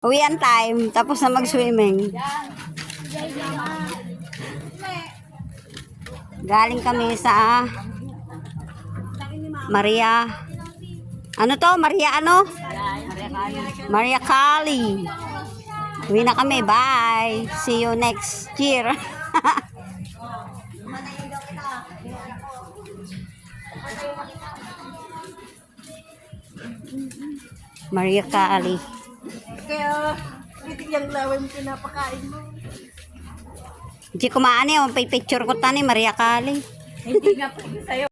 Uwian time. Tapos na mag-swimming. Galing kami sa Maria. Ano to? Maria ano? Maria Kali. Uwi na kami. Bye. See you next year. Maria Kali. Kaya, yung laway mo pinapakain mo. Hindi kumaan eh. Picture ko tani Maria Kali. Hindi nga po sa'yo.